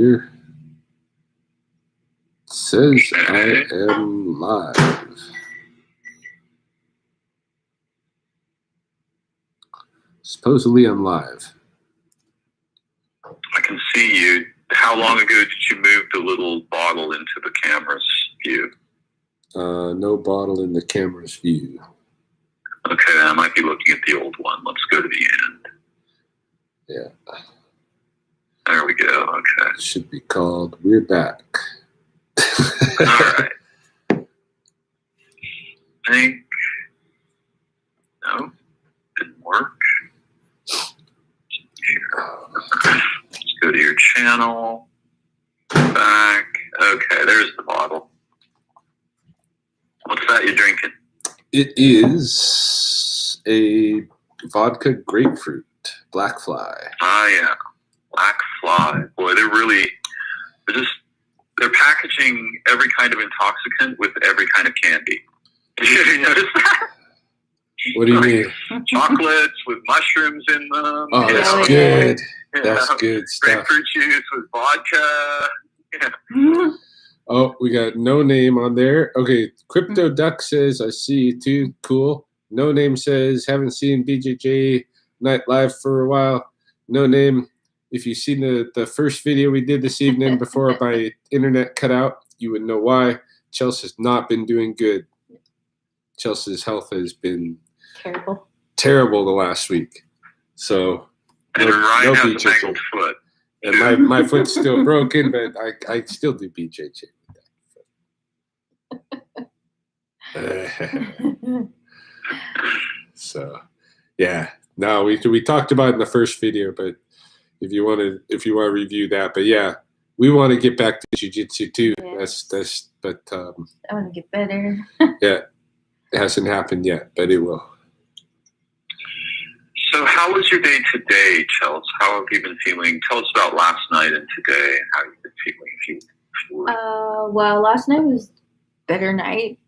Here. It says I am live. Supposedly I'm live. I can see you. How long ago did you move the little bottle into the camera's view? No bottle in the camera's view. Okay, then I might be looking at the old one. Let's go to the end. Yeah. There we go. Okay. It should be called We're Back. All right. I think. No, didn't work. Here. Let's go to your channel. Back. Okay, there's the bottle. What's that you're drinking? It is a vodka grapefruit, Black Fly. Ah, yeah. Black Fly. Boy, they're packaging every kind of intoxicant with every kind of candy. Did you notice that? What do you mean? Chocolates with mushrooms in them. Oh, that's good. Yeah. That's good stuff. Grapefruit juice with vodka. Yeah. Oh, we got No Name on there. Okay, Crypto Duck says, I see you too. Cool. No Name says, haven't seen BJJ Night Live for a while. No Name, if you've seen the first video we did this evening before my internet cut out, you would know why. Chelsea's not been doing good. Chelsea's health has been terrible the last week. So, and Ryan has a mangled foot. And my foot's still broken, but I still do BJJ. So, yeah. No, we talked about it in the first video, but if you want to review that, but yeah, we want to get back to jiu-jitsu too. Yes. But I want to get better. Yeah, it hasn't happened yet, but it will. So how was your day today, Chels? How have you been feeling? Tell us about last night and today and how you've been feeling. Well, last night was better night.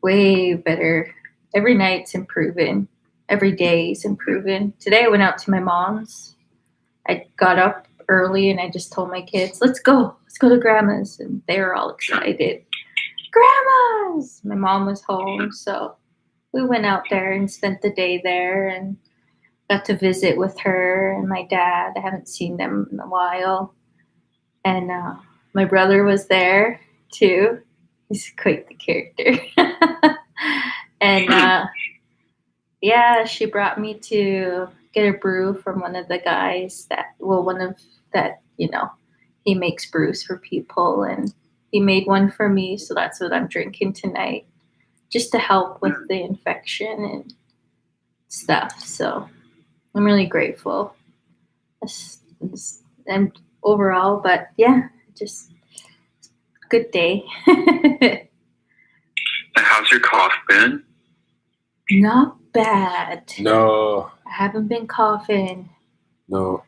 Way better. Every night's improving. Every day's improving. Today I went out to my mom's. I got up early and I just told my kids, let's go to grandma's. And they were all excited. Grandma's! My mom was home, so we went out there and spent the day there and got to visit with her and my dad. I haven't seen them in a while. And my brother was there too. He's quite the character. And yeah, she brought me to get a brew from one of the guys he makes brews for people, and he made one for me, so that's what I'm drinking tonight, just to help with the infection and stuff. So I'm really grateful. And overall, but yeah, just good day. How's your cough been? Not bad. No. I haven't been coughing. No.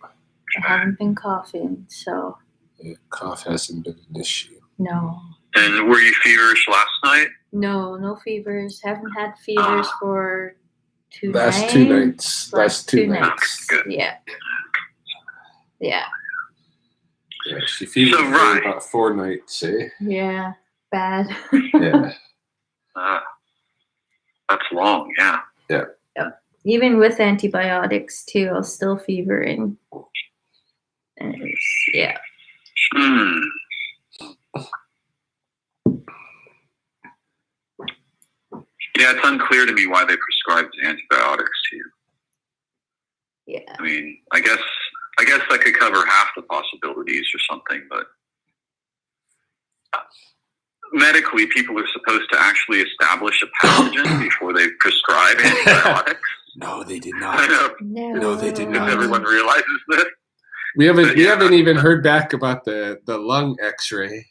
I haven't been coughing, so. Yeah, cough hasn't been an issue. No. And were you feverish last night? No fevers. Haven't had fevers for last two nights. Last two nights. Good. Yeah. Yeah. Yeah, she fevered for about 4 nights, eh? Yeah, bad. Yeah. That's long, yeah. Yeah. Yep. Even with antibiotics too, I was still fevering. And yeah. Yeah, it's unclear to me why they prescribed antibiotics to you. Yeah. I mean, I guess that could cover half the possibilities or something, but medically, people are supposed to actually establish a pathogen before they prescribe antibiotics. No, they did not. No, they did not. Everyone realizes this. We haven't even heard back about the lung X-ray.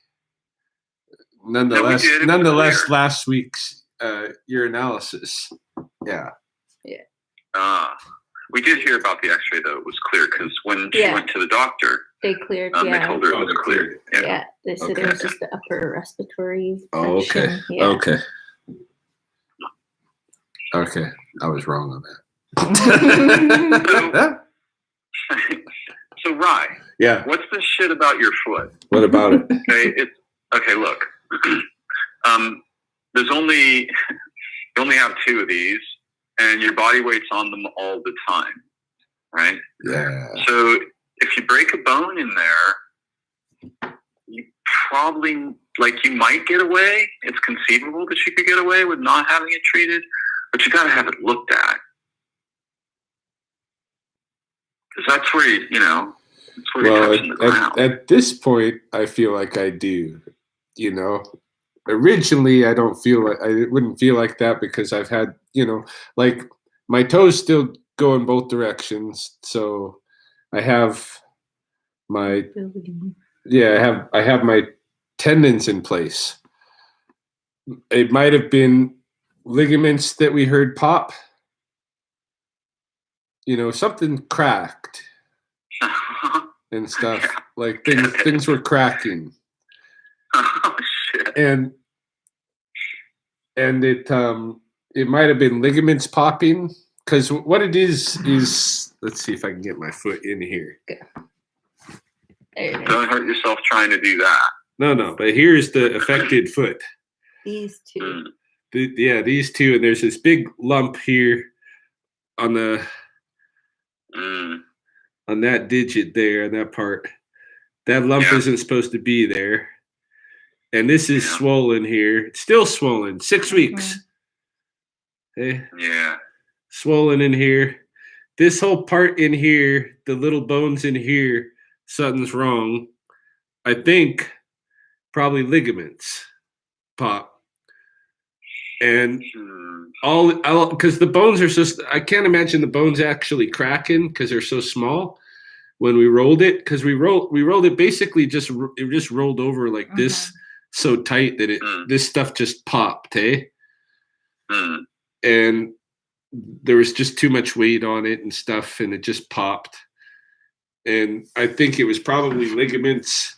Nonetheless, last week's urinalysis. Yeah. Yeah. We did hear about the X-ray though. It was clear because when she went to the doctor, they cleared. They told her it was cleared. Yeah. They said it was just the upper respiratory. Oh, okay. Section. Yeah. Okay. I was wrong on that. So, Rye. Yeah. What's this shit about your foot? What about it? Okay. Look, there's only you only have 2 of these, and your body weight's on them all the time, right? Yeah. So if you break a bone in there, you probably you might get away. It's conceivable that you could get away with not having it treated, but you got to have it looked at. Because that's where that's where you're touching the ground. At this point, I feel like I do. Originally, I wouldn't feel like that because I've had, like my toes still go in both directions. So I have my, I have my tendons in place. It might have been ligaments that we heard pop. Something cracked and stuff. Yeah. Like things were cracking. Oh shit. And it might have been ligaments popping, because what it is let's see if I can get my foot in here. Don't hurt yourself trying to do that. No, but here's the affected foot. These 2. These 2, and there's this big lump here on the on that digit there, on that part. That lump isn't supposed to be there. And this is swollen here. It's still swollen. 6 weeks. Okay. Yeah. Swollen in here. This whole part in here, the little bones in here, something's wrong. I think probably ligaments pop. And because the bones are I can't imagine the bones actually cracking because they're so small when we rolled it. Because we rolled it basically it just rolled over like this, so tight that this stuff just popped, and there was just too much weight on it and stuff, and it just popped. And I think it was probably ligaments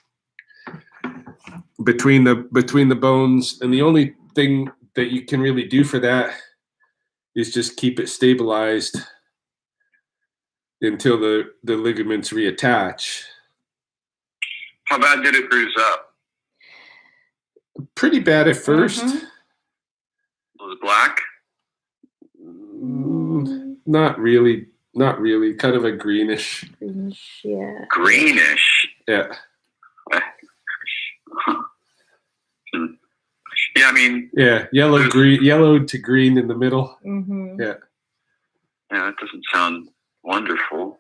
between the bones, and the only thing that you can really do for that is just keep it stabilized until the ligaments reattach. How bad did it bruise up? Pretty bad at first. Was it black? Not really. Kind of a greenish. Greenish, yeah. Greenish? Yeah. Yeah, I mean. Yeah, yellow to green in the middle. Yeah. Yeah, that doesn't sound wonderful.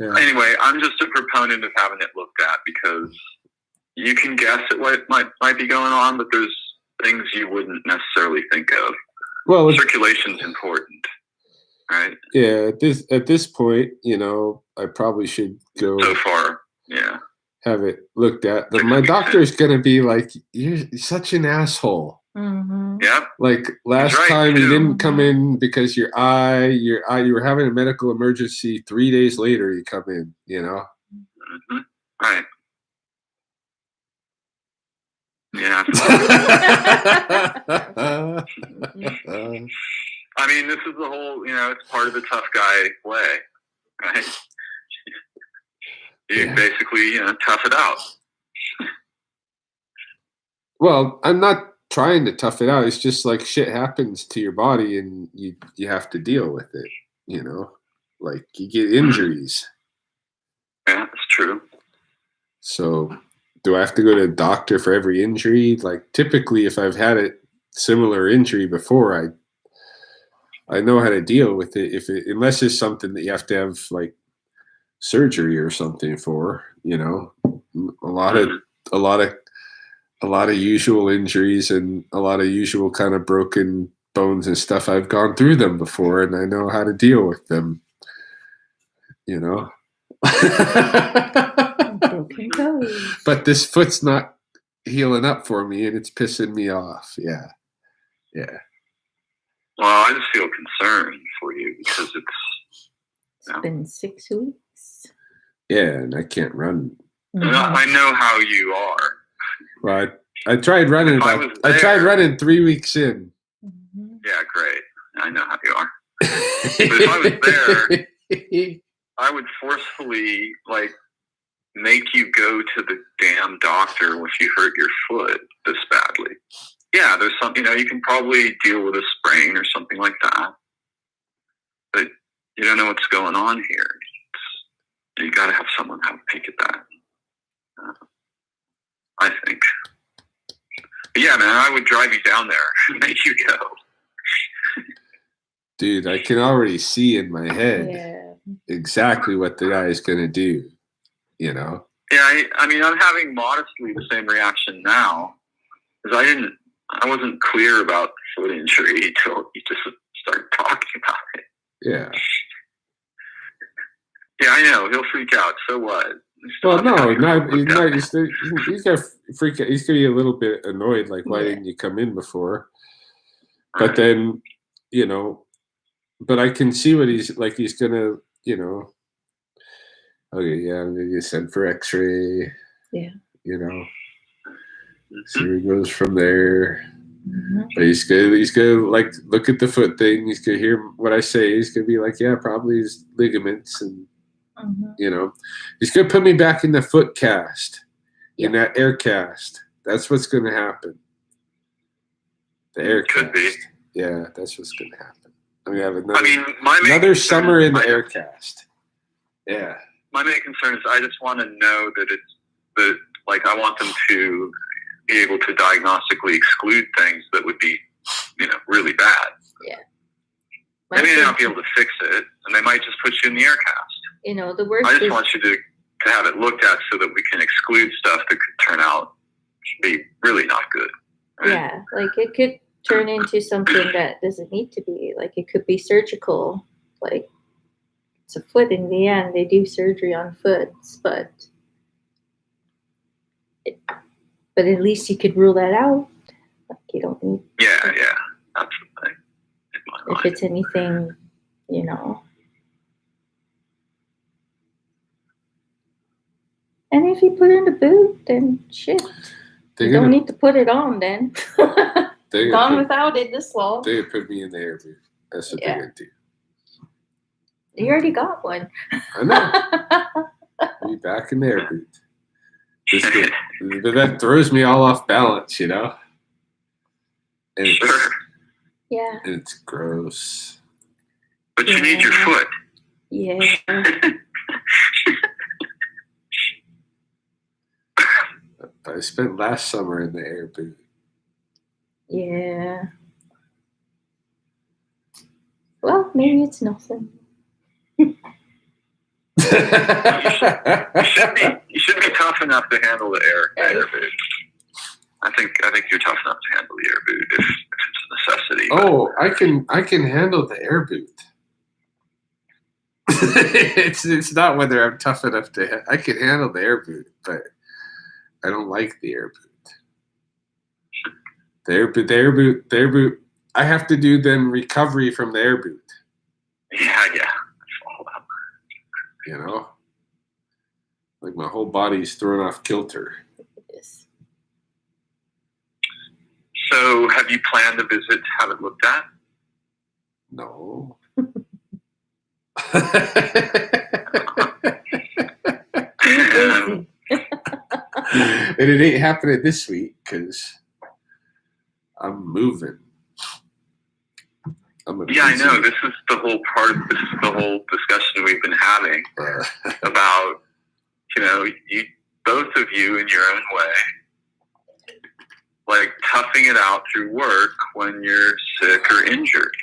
Yeah. Anyway, I'm just a proponent of having it looked at because you can guess at what might be going on, but there's things you wouldn't necessarily think of. Well, circulation's important, right? Yeah, at this point, I probably should go. So far, yeah. Have it looked at. My doctor's gonna be like, "You're such an asshole." Yeah. Like last time you didn't come in because your eye, you were having a medical emergency. 3 days later, you come in. Right. Yeah. I mean, this is the whole, it's part of the tough guy way, right? You basically, tough it out. Well, I'm not trying to tough it out. It's just like shit happens to your body and you have to deal with it, like you get injuries. Yeah, that's true. So do I have to go to a doctor for every injury? Like typically if I've had a similar injury before, I know how to deal with it. Unless it's something that you have to have like surgery or something for, a lot of usual injuries and a lot of usual kind of broken bones and stuff. I've gone through them before and I know how to deal with them, Broken toes. But this foot's not healing up for me and it's pissing me off. Yeah. Well, I just feel concerned for you because it's been 6 weeks. Yeah, and I can't run. I know how you are. Well, I tried running. I tried running 3 weeks in. Yeah, great. I know how you are. But if I was there, I would forcefully make you go to the damn doctor if you hurt your foot this badly. Yeah, there's some, you can probably deal with a sprain or something like that, but you don't know what's going on here. You got to have someone have a peek at that. I think. But yeah, man, I would drive you down there and make you go. Dude, I can already see in my head Yeah. exactly what the guy is going to do, Yeah, I mean, I'm having modestly the same reaction now, because I wasn't clear about foot injury until you just started talking about it. Yeah. Yeah, I know. He'll freak out. So what? Well, no, he's gonna freak out. He's gonna be a little bit annoyed, like, why didn't you come in before? But then, but I can see what he's like. He's gonna, okay, yeah, I'm gonna get sent for X-ray. Yeah. See where he goes from there. Mm-hmm. But he's gonna like look at the foot thing. He's gonna hear what I say. He's gonna be like, yeah, probably his ligaments, and he's gonna put me back in the foot cast, in that air cast. That's what's gonna happen. The air Could cast. be. Yeah, that's what's gonna happen. I'm gonna have my main another concern summer in is the air cast. Yeah. My main concern is I just want to know that I want them to be able to diagnostically exclude things that would be, really bad. Yeah. They may not be able to fix it, and they might just put you in the air cast. The worst I just is, want you to have it looked at so that we can exclude stuff that could turn out to be really not good. Right? yeah, like it could turn into something that doesn't need to be. Like it could be surgical. Like it's a foot in the end. They do surgery on foots, but at least you could rule that out. Like you don't need. Yeah, that's the thing. In my If mind. it's anything, And if you put in a boot, then shit. They're You don't gonna, need to put it on then. they're Gone gonna, without it this long. they're gonna put me in the air boot. That's what they're gonna do. You already got one. I know. Be back in the air boot. But that throws me all off balance, And Sure. Yeah. it's gross. But you need your foot. Yeah. I spent last summer in the air boot. Yeah. Well, maybe it's nothing. You should be tough enough to handle the air boot. I think you're tough enough to handle the air boot if it's a necessity. Oh, I can handle the air boot. it's not whether I'm tough enough to. I can handle the air boot, but I don't like the air boot. The air boot. I have to do then recovery from the air boot. Yeah. All that. Like my whole body's thrown off kilter. Yes. So, have you planned a visit to have it looked at? No. And it ain't happening this week because I'm moving. Yeah, I know. This is the whole discussion we've been having about, you both of you in your own way, like toughing it out through work when you're sick or injured.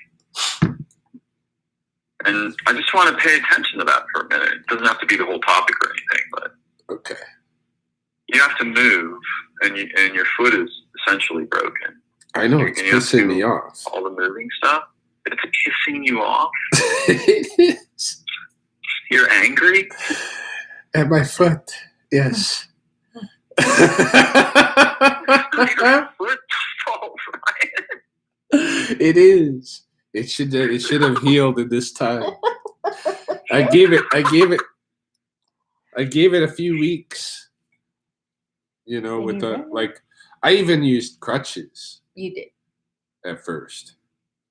And I just want to pay attention to that for a minute. It doesn't have to be the whole topic or anything, but okay. You have to move, and your foot is essentially broken. I know, it's pissing me off. All the moving stuff, it's pissing you off. It is. You're angry? At my foot, yes. Your foot's all right. It is. It should have healed in this time. I gave it a few weeks. With I even used crutches You did. at first.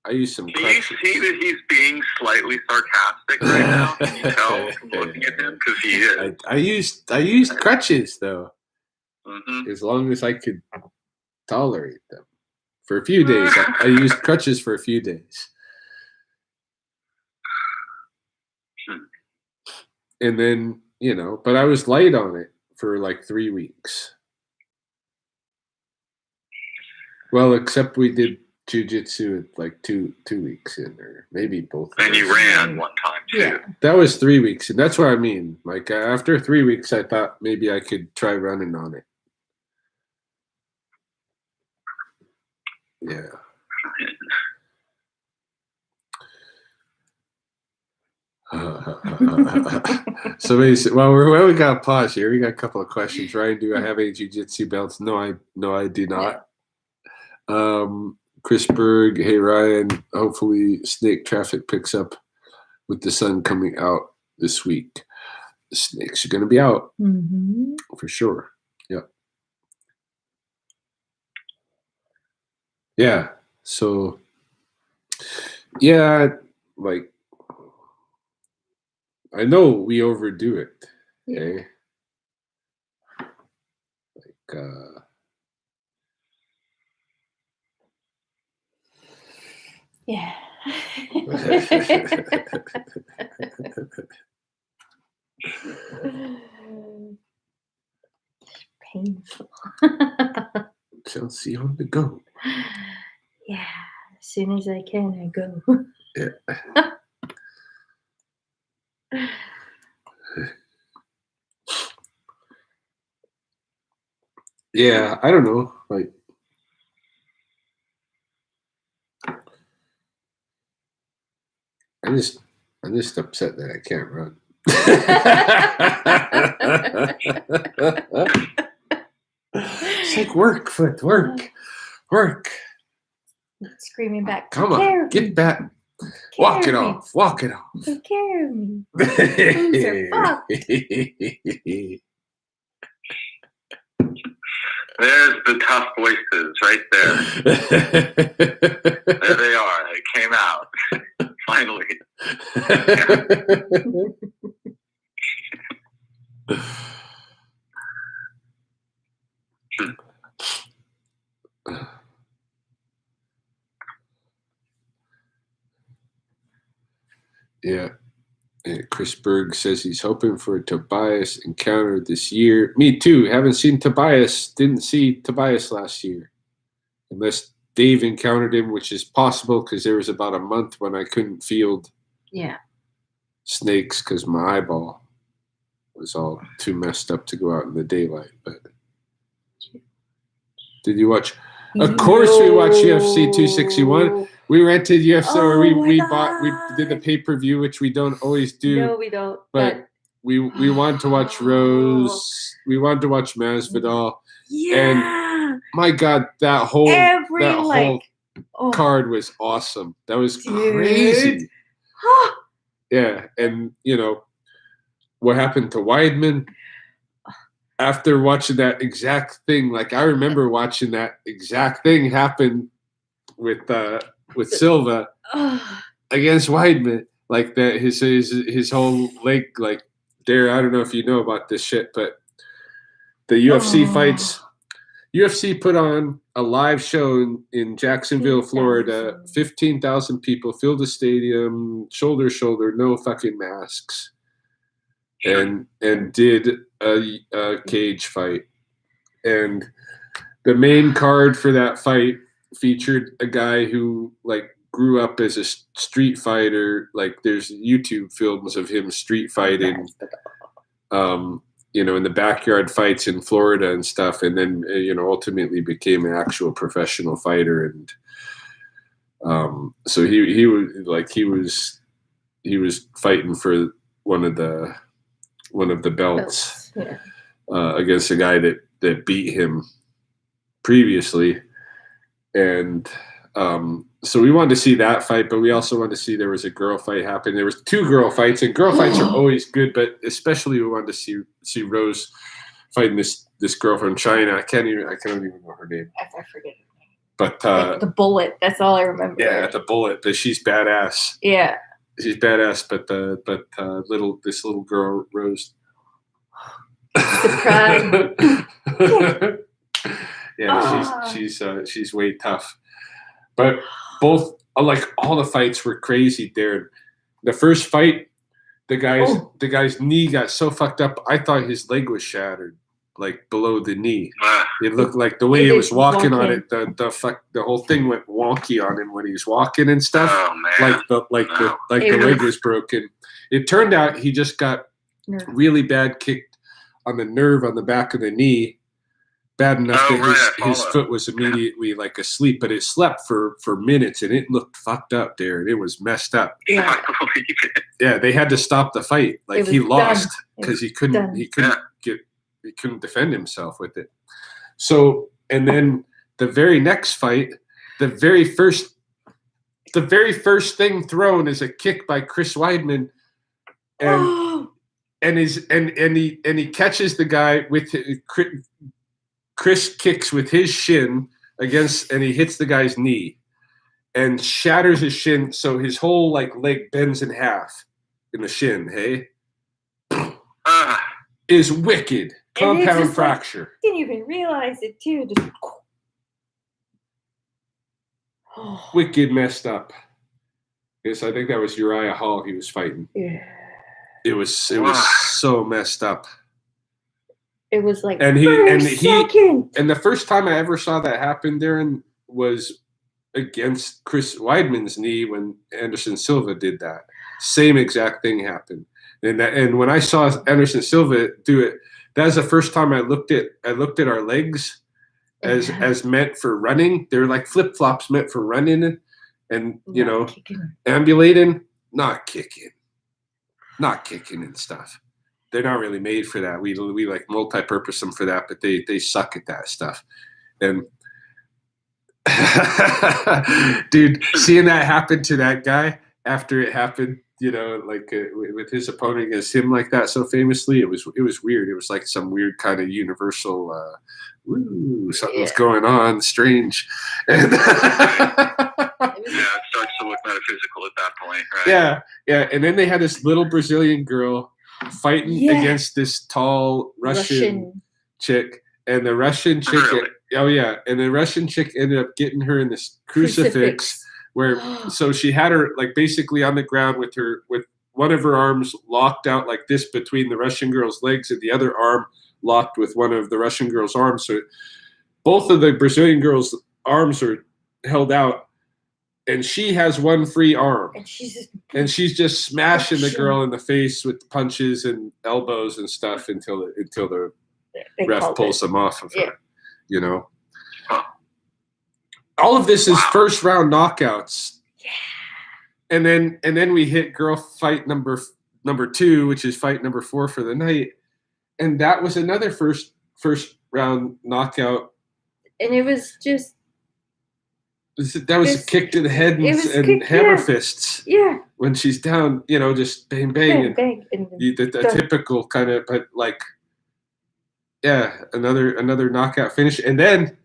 I use some Can you crutches. see that he's being slightly sarcastic right now? Can you tell from looking at him? Because he is. I used crutches though, Mhm. as long as I could tolerate them. For a few days, I used crutches for a few days, and then but I was light on it for like 3 weeks. Well, except we did jujitsu like two weeks in, or maybe both. And you ran one time too. Yeah. That was 3 weeks, and that's what I mean. Like after 3 weeks, I thought maybe I could try running on it. Yeah. So basically, well, we got pause here. We got a couple of questions. Ryan, do I have any jiu-jitsu belts? No, I do not. Chris Berg, hey Ryan, hopefully snake traffic picks up with the sun coming out this week. The snakes are going to be out for sure. Yep. Yeah. So, yeah, like, I know we overdo it. Okay. Like, Yeah. Painful. Chelsea on the go. Yeah. As soon as I can, I go. Yeah. Yeah, I don't know. Like, I'm just upset that I can't run. It's like work. Screaming back. Come "Take care on, of get me. back. Take Walk care it of me. off. Walk it off. Take care of me. Loser, fuck." There's the tough voices right there. There they are. They came out. Finally. Yeah. And Chris Berg says he's hoping for a Tobias encounter this year. Me too. Haven't seen Tobias. Didn't see Tobias last year. Unless Dave encountered him, which is possible because there was about a month when I couldn't field snakes because my eyeball was all too messed up to go out in the daylight. But did you watch? Of course, we watched UFC 261. We rented UFC, or we bought. We did the pay-per-view, which we don't always do. No, we don't. But we wanted to watch Rose. We wanted to watch Masvidal. Yeah. And my God, that whole card was awesome. That was crazy. Yeah, and what happened to Weidman after watching that exact thing? Like I remember watching that exact thing happen with Silva against Weidman. Like that, his whole leg, like there. I don't know if you know about this shit, but the UFC fights. UFC put on a live show in Jacksonville, Florida. 15,000 people filled the stadium, shoulder to shoulder, no fucking masks, and did a cage fight. And the main card for that fight featured a guy who like grew up as a street fighter. Like there's YouTube films of him street fighting. In the backyard fights in Florida and stuff, and then ultimately became an actual professional fighter. And so he was fighting for one of the belts against a guy that beat him previously, and so we wanted to see that fight, but we also wanted to see there was a girl fight happen. There was 2 girl fights, and girl fights are always good, but especially we wanted to see Rose fighting this girl from China. I can't even know her name. I forget her name. But Like the bullet. That's all I remember. yeah, the bullet. But she's badass. Yeah. She's badass. But this little girl Rose. Surprise. Yeah, she's way tough. But both like all the fights were crazy there. The first fight, the guy's knee got so fucked up. I thought his leg was shattered, like below the knee. It looked like the way he was walking on it. The whole thing went wonky on him when he was walking and stuff. Oh man! The leg was broken. It turned out he just got really bad kicked on the nerve on the back of the knee. Bad enough that his foot was immediately like asleep, but it slept for minutes and it looked fucked up there. It was messed up. Yeah. Yeah, they had to stop the fight. Like he lost because he couldn't defend himself with it. So, and then the very next fight, the very first thing thrown is a kick by Chris Weidman, and he catches the guy with Chris kicks with his shin and he hits the guy's knee and shatters his shin, so his whole like leg bends in half in the shin. Hey, is wicked. Compound fracture. Like, didn't even realize it too. Just wicked messed up. Yes, I think that was Uriah Hall he was fighting. Yeah. It was so messed up. It was like and the first time I ever saw that happen, Darren, was against Chris Weidman's knee when Anderson Silva did that. Same exact thing happened. And when I saw Anderson Silva do it, that was the first time I looked at our legs as meant for running. They're like flip flops meant for running and ambulating, not kicking and stuff. They're not really made for that. We like multi-purpose them for that, but they suck at that stuff. And dude, seeing that happen to that guy after it happened, with his opponent against him like that so famously, it was weird. It was like some weird kind of universal, something's going on, strange. And it starts to look metaphysical at that point, right? Yeah. And then they had this little Brazilian girl fighting against this tall Russian chick, and the Russian chick, and the Russian chick ended up getting her in this crucifix. So she had her like basically on the ground with one of her arms locked out like this between the Russian girl's legs and the other arm locked with one of the Russian girl's arms. So both of the Brazilian girl's arms are held out, and she has one free arm. And she's just smashing the girl in the face with punches and elbows and stuff until the ref pulls them off of her. All of this is first round knockouts. Yeah. And then we hit girl fight number 2, which is fight number 4 for the night. And that was another first round knockout. And it was just that was a kick to the head and hammer fists. Yeah. When she's down, just bang bang, bang and the typical kind of, but like, yeah, another knockout finish, and then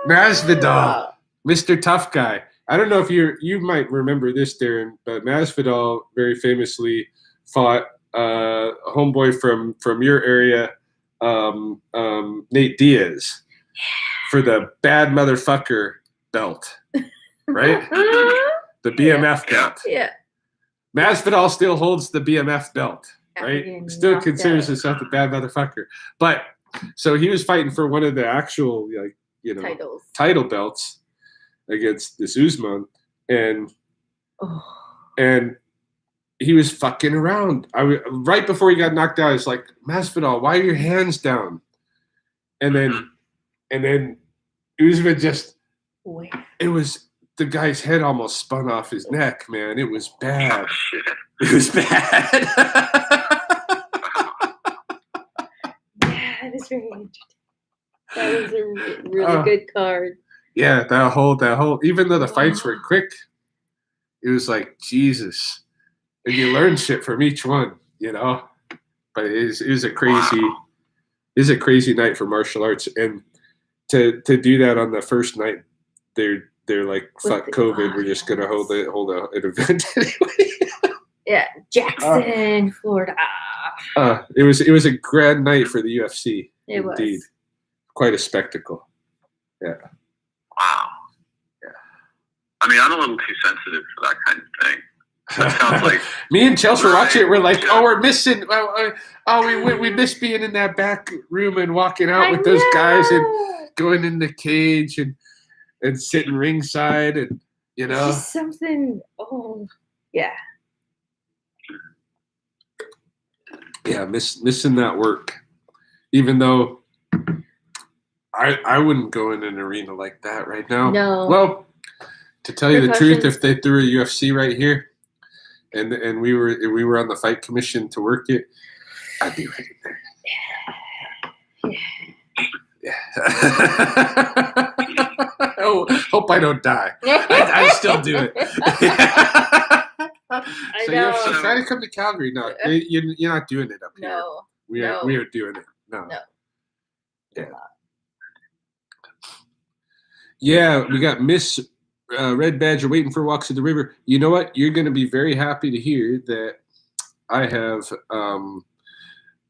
Masvidal, Mr. Tough Guy. I don't know if you might remember this, Darren, but Masvidal very famously fought a homeboy from your area, Nate Diaz, for the bad motherfucker belt, right? The BMF belt. Yeah. Masvidal still holds the BMF belt, right? Still considers himself the bad motherfucker. But so he was fighting for one of the actual title belts against this Usman, and he was fucking around. Right before he got knocked out, I was like, Masvidal, why are your hands down? And then Usman just, it was, the guy's head almost spun off his neck, man. It was bad. It was bad. That was very interesting. That was a really good card. Yeah, that whole, even though the fights were quick, it was like, Jesus. And you learn shit from each one, But it was a crazy night for martial arts. And to do that on the first night. They're like, With fuck the- COVID. oh, We're just gonna hold yes. an event anyway. Yeah, Jackson, Florida. It was a grand night for the UFC. It Indeed. was. Quite a spectacle. Wow. Yeah. I mean, I'm a little too sensitive for that kind of thing. That sounds like Me and Chelsea were watching it. We're like, Yeah. oh, we're missing. We miss being in that back room and walking out with those guys and going in the cage and sitting ringside and It's just something. Oh, yeah. yeah, missing that work. Even though I wouldn't go in an arena like that right now. No. Well, to tell you the truth, Repercussions. if they threw a UFC right here, and we were on the fight commission to work it, I'd be right in there. Yeah. Oh, hope I don't die. I still do it. So know. UFC, try to come to Calgary. No, you're not doing it up here. No. We no. are doing it. No. No. Yeah. Yeah, we got Miss Red Badger waiting for walks to the river. You know what? You're going to be very happy to hear that I have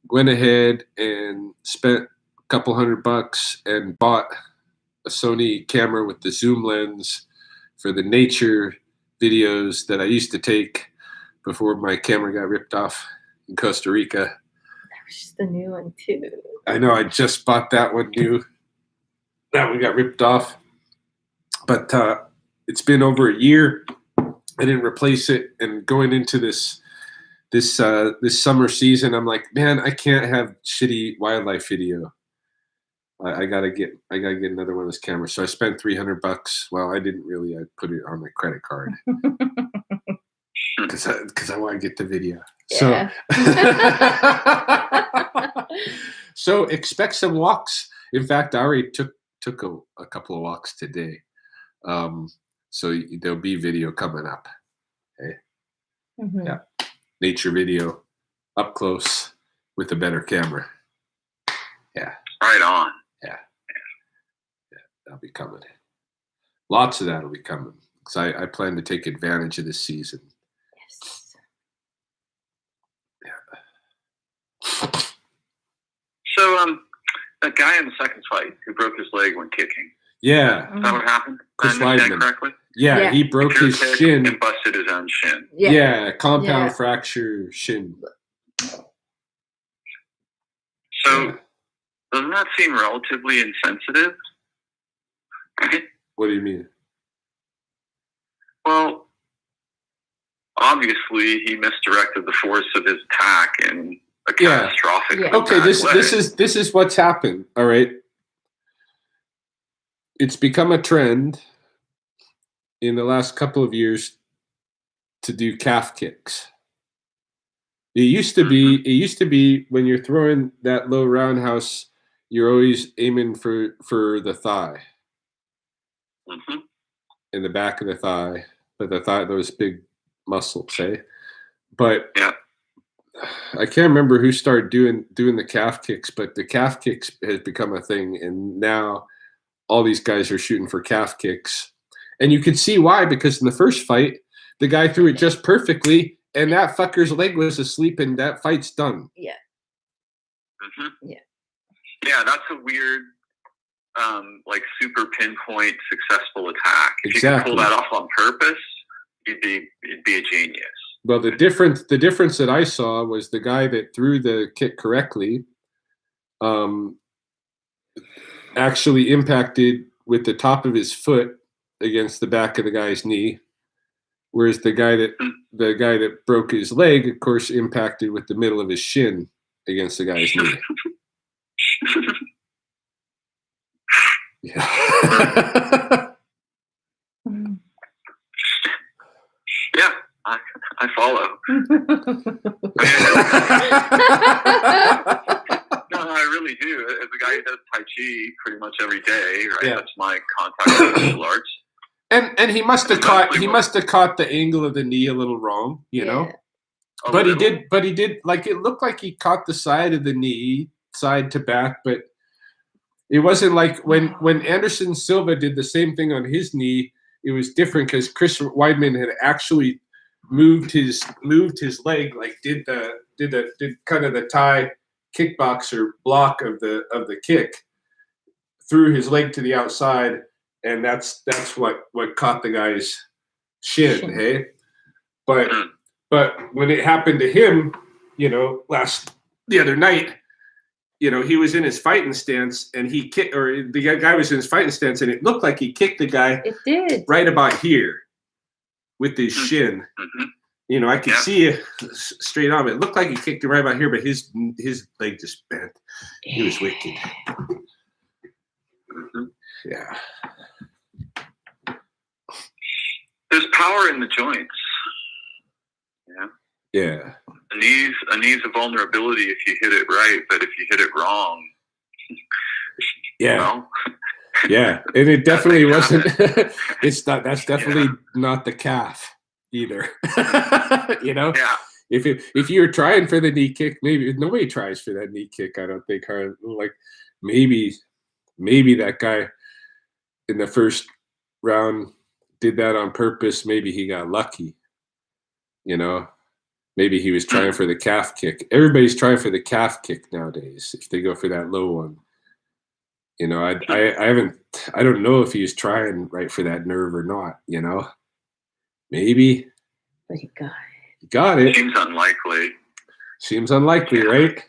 went ahead and spent a couple $100 and bought a Sony camera with the zoom lens for the nature videos that I used to take before my camera got ripped off in Costa Rica. There's the new one too. I know I just bought that one new. That one got ripped off. But it's been over a year. I didn't replace it, and going into this summer season, I'm like, man, I can't have shitty wildlife video. I gotta get another one of those cameras. So I spent $300. Well, I didn't really. I put it on my credit card because I want to get the video. Yeah. So expect some walks. In fact, I already took a couple of walks today. So there'll be video coming up. Okay? Mhm. Yeah. Nature video up close with a better camera. Yeah. right on. That'll be coming. Lots of that will be coming because I plan to take advantage of this season. Yes. So, that guy in the second fight who broke his leg when kicking, Yeah. is that what happened? Chris Did I understand Weidman. correctly? Yeah, Yeah. he broke Drew his kicked shin. and busted his own shin. Yeah, compound Yeah. fracture shin. So, Yeah. doesn't that seem relatively insensitive? Right? What do you mean? Well, obviously he misdirected the force of his attack in a Yeah. catastrophic. Yeah. Okay, bad this way. this is what's happened. All right, it's become a trend in the last couple of years to do calf kicks. It used to be when you're throwing that low roundhouse, you're always aiming for the thigh, Mhm. in the back of the thigh, but the thigh, those big muscles, say. But Yeah. I can't remember who started doing the calf kicks, but the calf kicks has become a thing, and now all these guys are shooting for calf kicks, and you can see why, because in the first fight, the guy threw it just perfectly, and that fucker's leg was asleep, and that fight's done. Mhm. Yeah. Yeah, that's a weird, like super pinpoint successful attack. If you Exactly. could pull that off on purpose, you'd be a genius. Well, the difference that I saw was the guy that threw the kick correctly, actually impacted with the top of his foot against the back of the guy's knee, whereas the guy that broke his leg, of course, impacted with the middle of his shin against the guy's knee. Yeah. Mhm. Yeah, I follow. No, I really do. As a guy who does Tai Chi pretty much every day, right? Yeah. That's my contact with martial arts. and he must have caught the angle of the knee a little wrong, you know. A But he little. did like, it looked like he caught the side of the knee, side to back, but It wasn't like when Anderson Silva did the same thing on his knee. It was different because Chris Weidman had actually moved his leg, like did kind of the Thai kickboxer block of the kick, threw his leg to the outside, and that's what caught the guy's shin. Hey, but when it happened to him, the other night, he was in his fighting stance and he kicked, or the guy was in his fighting stance, and it looked like he kicked the guy. It did. Right about here with his shin. I could see it straight on. It looked like he kicked him right about here, but his leg just bent. He was wicked. Yeah. There's power in the joints. Yeah. A knee's a vulnerability if you hit it right, but if you hit it wrong, yeah, yeah, and it definitely wasn't. It's not. That's definitely not the calf either. Yeah. If you're trying for the knee kick, maybe nobody tries for that knee kick. I don't think. Like maybe that guy in the first round did that on purpose. Maybe he got lucky. Maybe he was trying for the calf kick. Everybody's trying for the calf kick nowadays. If they go for that low one, I don't know if he was trying right for that nerve or not. Maybe. But he got it. Seems unlikely, right?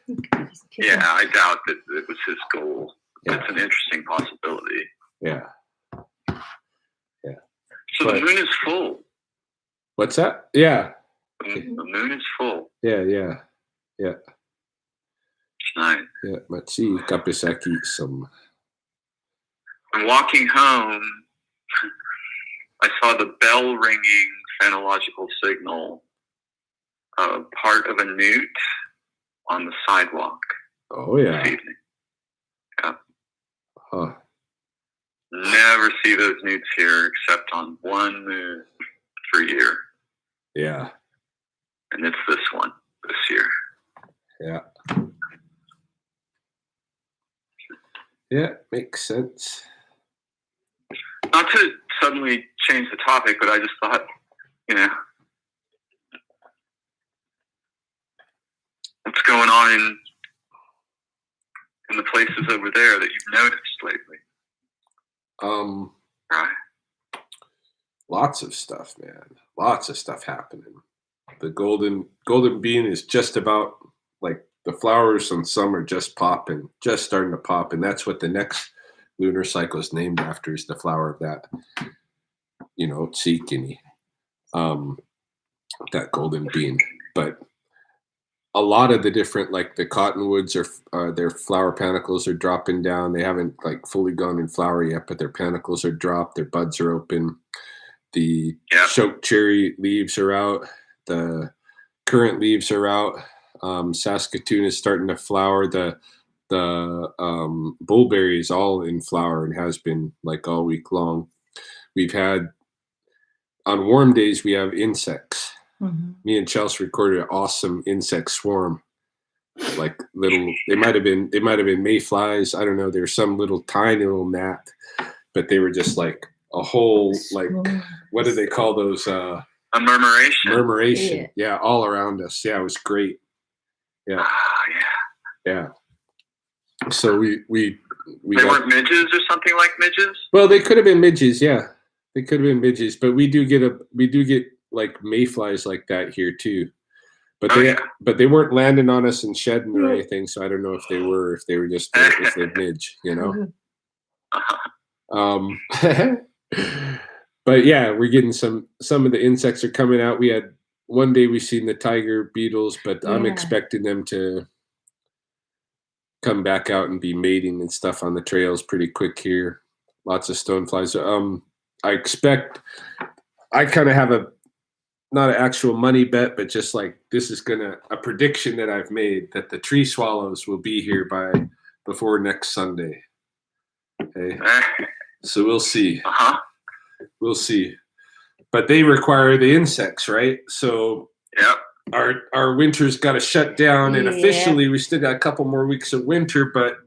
Yeah, I doubt that it was his goal. Yeah. It's an interesting possibility. Yeah. So the moon is full. What's that? Yeah. The moon is full. Yeah. It's nice. Yeah, Matsi Kapisaki some. I'm walking home. I saw the bell ringing phonological signal, part of a newt on the sidewalk. Oh yeah. This evening. Yeah. Huh. Never see those newts here except on one moon per year. Yeah. And it's this one this year. Yeah. Yeah, makes sense. Not to suddenly change the topic, but I just thought, what's going on in the places over there that you've noticed lately? Right. Lots of stuff, man. Lots of stuff happening. The golden bean is just about, like, the flowers on some are just popping, just starting to pop, and that's what the next lunar cycle is named after, is the flower of that, tsikini, that golden bean. But a lot of the different, like the cottonwoods are their flower panicles are dropping down. They haven't like fully gone in flower yet, but their panicles are dropped. Their buds are open. The choke cherry leaves are out. The currant leaves are out. Saskatoon is starting to flower. The bullberry is all in flower and has been like all week long. We've had, on warm days, we have insects. Mm-hmm. Me and Chelsea recorded an awesome insect swarm. Like little, they might have been mayflies. I don't know. There's some little tiny little gnat, but they were just like a whole, like, what do they call those? A murmuration. Murmuration. Yeah, all around us. Yeah, it was great. Yeah. Yeah. So we they weren't midges or something like midges? Well, they could have been midges. Yeah, they could have been midges. But we do get like mayflies like that here too. But they weren't landing on us and shedding or anything. So I don't know if they were just if they midge, But yeah, we're getting some of the insects are coming out. We had one day we've seen the tiger beetles, but I'm expecting them to come back out and be mating and stuff on the trails pretty quick here. Lots of stoneflies. I kind of have not an actual money bet, but just like this is a prediction that I've made that the tree swallows will be here before next Sunday. Okay. So we'll see. We'll see. But they require the insects, right? So our winter's got to shut down, and officially we still got a couple more weeks of winter, but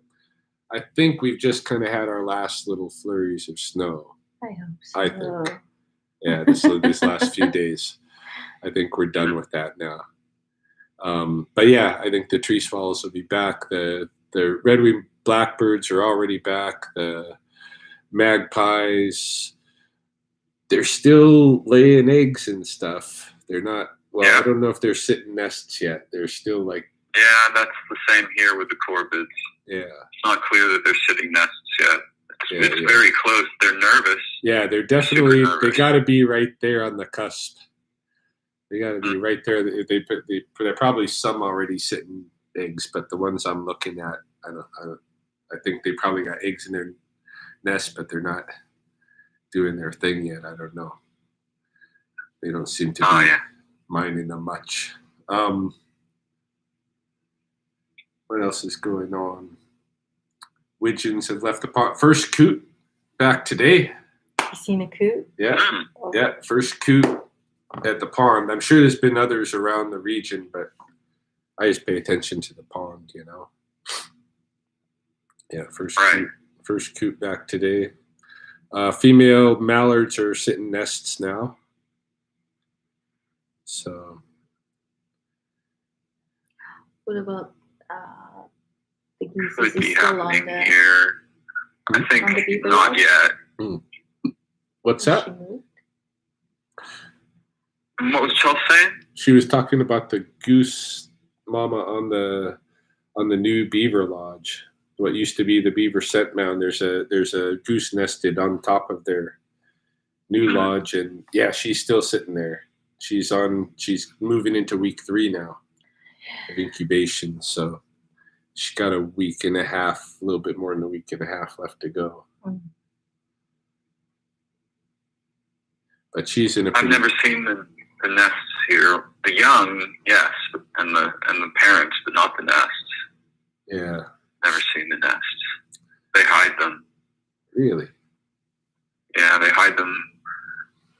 I think we've just kind of had our last little flurries of snow. I hope so. I think. Yeah, this last few days. I think we're done with that now. But yeah, I think the tree swallows will be back. The red-winged blackbirds are already back. The magpies, they're still laying eggs and stuff. They're not. Well, Yeah. I don't know if they're sitting nests yet. They're still like. Yeah, that's the same here with the corvids. Yeah. It's not clear that they're sitting nests yet. It's Yeah. very close. They're nervous. Yeah, they're definitely. Super They nervous. got to be right there on the cusp. They got to be right there. They're probably some already sitting eggs, but the ones I'm looking at, I think they probably got eggs in their nest, but they're not doing their thing yet. I don't know. They don't seem to be Oh, yeah. minding them much. What else is going on? Widgeons have left the pond. First coot back today. You seen a coot? Yeah. Mm. Yeah, first coot at the pond. I'm sure there's been others around the region, but I just pay attention to the pond, you know. Yeah, first coot back today. Female mallards are sitting nests now. So What about the geese? Could Is it be still on happening the? here. I think On the beaver not lodge? yet. what's Has that? she moved? What was Chelsea saying? She was talking about the goose mama on the new beaver lodge. What used to be the beaver scent mound. There's a goose nested on top of their new lodge, and yeah, she's still sitting there. She's moving into week 3 now of incubation, so she's got a week and a half, a little bit more than a week and a half left to go. Mm. But she's in a I've pretty, never seen the nests here. The young, yes, and the parents, but not the nests. yeah, Never seen the nests. They hide them. really. Yeah, they hide them.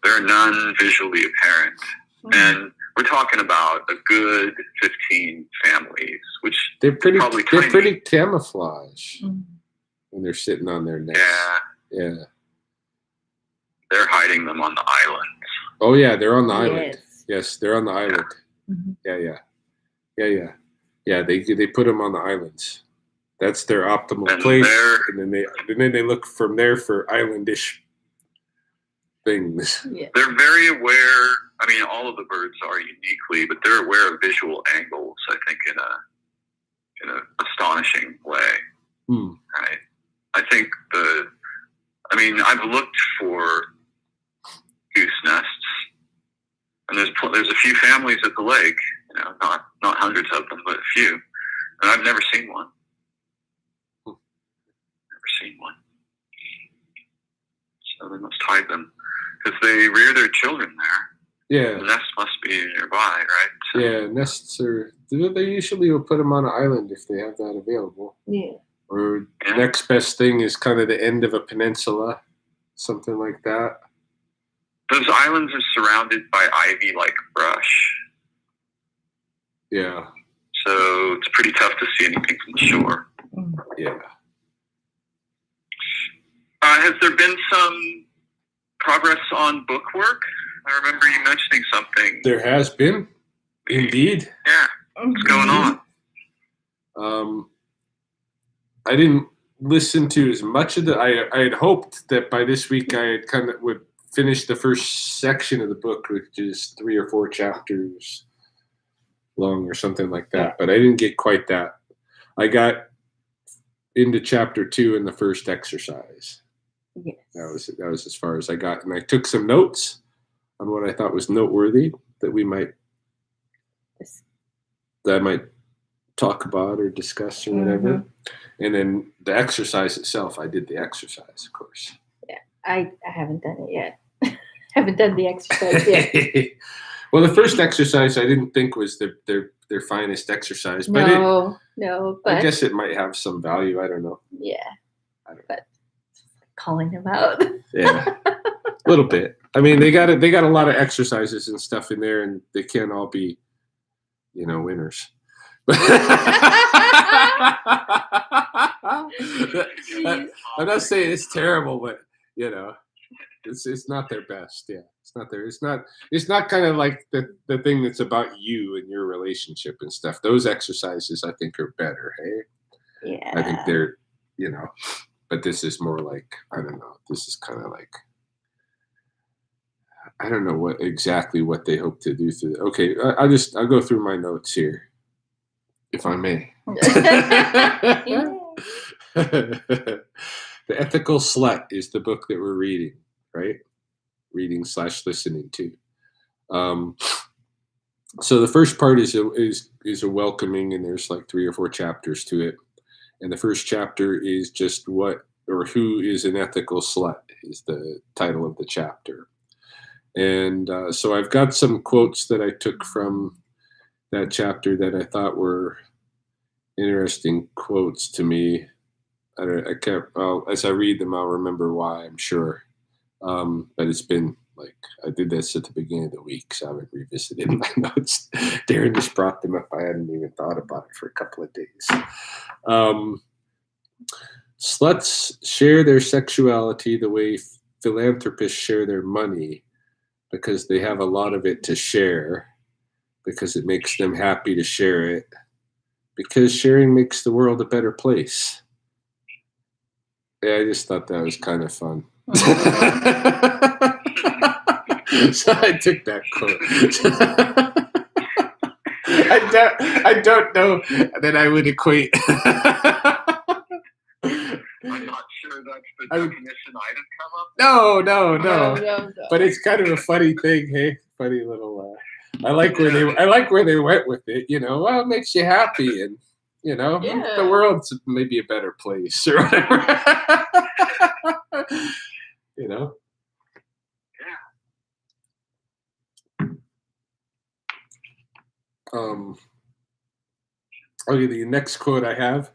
They're none visually apparent. Mm. And we're talking about a good 15 families, which They're Probably tiny. pretty camouflage Mm. when they're sitting on their nests. yeah, Yeah. they're hiding them on the islands. Oh yeah, they're on the island. Yes. Yes, they're on the island. Mhm. Yeah. They put them on the islands. That's their optimal And place, they're- and then they look from there for islandish things. Yeah. They're very aware. I mean, all of the birds are uniquely, but they're aware of visual angles, I think, in an astonishing way. Hmm. Right? I think I've looked for goose nests, and there's a few families at the lake. You know, not hundreds of them, but a few, and I've never seen one. Never seen one. So they must hide them because they rear their children there. Yeah, The nest must be nearby, right? So, yeah. Nests are. They usually will put them on an island if they have that available. Yeah. Or Yeah. next best thing is kind of the end of a peninsula, something like that. Those islands are surrounded by ivy-like brush, Yeah, so it's pretty tough to see anything from the shore. Mm. yeah. Has there been some progress on book work? I remember you mentioning something. There has been, indeed. Yeah, what's going on? I didn't listen to as much of I had hoped that by this week I had kind of would finish the first section of the book, which is 3 or 4 chapters long or something like that. But I didn't get quite that. I got into chapter 2 in the first exercise. Yes. That was as far as I got, and I took some notes on what I thought was noteworthy that I might talk about or discuss or whatever. And then the exercise itself, I did the exercise, of course. I haven't done it yet. Haven't done the exercise yet. Well, the first exercise I didn't think was their finest exercise, but No, I but guess it might have some value. I don't know. yeah. I don't But calling them out. Yeah, a little bit. I mean, they got a lot of exercises and stuff in there, and they can't all be, winners. I'm not saying it's terrible, but you know, it's not their best. Yeah, it's not kind of like the thing that's about you and your relationship and stuff. Those exercises I think are better. Hey, I think Yeah. they're, you know, but this is more like, I don't know. This is kind of like, I don't know what exactly what they hope to do through. Okay, I'll go through my notes here, if I may. Yeah. The Ethical Slut is the book that we're reading, right? Reading / listening to. So the first part is a welcoming, and there's like 3 or 4 chapters to it. And the first chapter is just what or who is an ethical slut is the title of the chapter. And so I've got some quotes that I took from that chapter that I thought were interesting quotes to me. I can't. As I read them, I'll remember why. I'm sure. But it's been like I did this at the beginning of the week, so I haven't revisited my notes. Darren just brought them up. I hadn't even thought about it for a couple of days. Sluts share their sexuality the way philanthropists share their money, because they have a lot of it to share, because it makes them happy to share it, because sharing makes the world a better place. Yeah, I just thought that was kind of fun. So I took that quote. I don't know that I would equate. I'm not sure that's the definition I'd have come up with. No. But it's kind of a funny thing, hey? Funny little. I like where they went with it. You know, well, it makes you happy, and you know, the world's maybe a better place or whatever. You know. Okay, the next quote I have.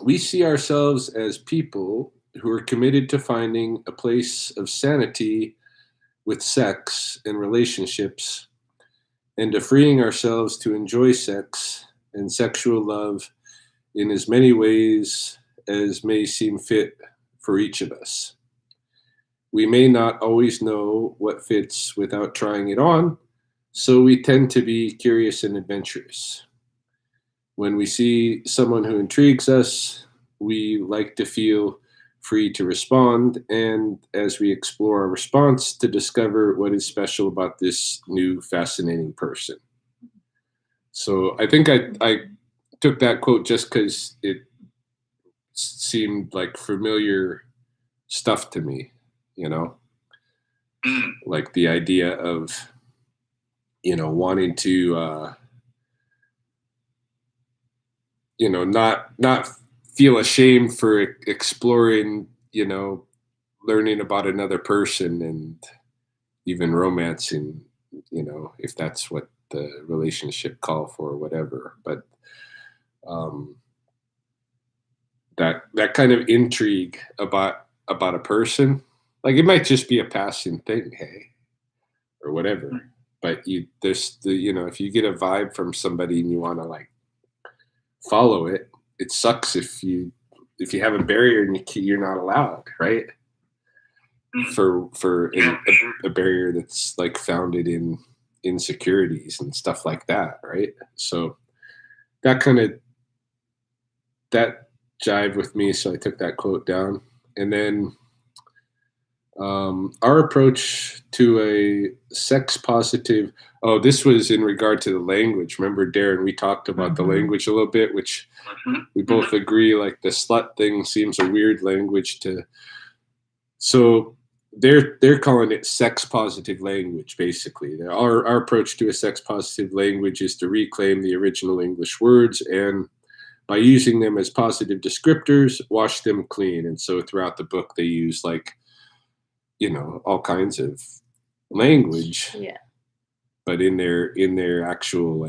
We see ourselves as people who are committed to finding a place of sanity with sex and relationships, and to freeing ourselves to enjoy sex and sexual love in as many ways as may seem fit for each of us. We may not always know what fits without trying it on, so we tend to be curious and adventurous. When we see someone who intrigues us, we like to feel free to respond, and as we explore our response, to discover what is special about this new fascinating person. So I think I took that quote just because it seemed like familiar stuff to me, you know, like the idea of, you know, wanting to, you know, not feel ashamed for exploring, you know, learning about another person and even romancing, you know, if that's what the relationship call for or whatever. But that kind of intrigue about a person, like it might just be a passing thing, hey, or whatever. But there's the, you know, if you get a vibe from somebody and you want to like follow it, it sucks if you have a barrier and you're not allowed, right? For a barrier that's like founded in insecurities and stuff like that, right? So that jived with me, so I took that quote down. And then our approach to a sex positive. Oh, this was in regard to the language. Remember, Darren, we talked about the language a little bit, which we both agree, like the slut thing seems a weird language to. So they're calling it sex positive language, basically. Our approach to a sex positive language is to reclaim the original English words, and by using them as positive descriptors, wash them clean. And so throughout the book, they use like, you know, all kinds of language, Yeah. but in their actual like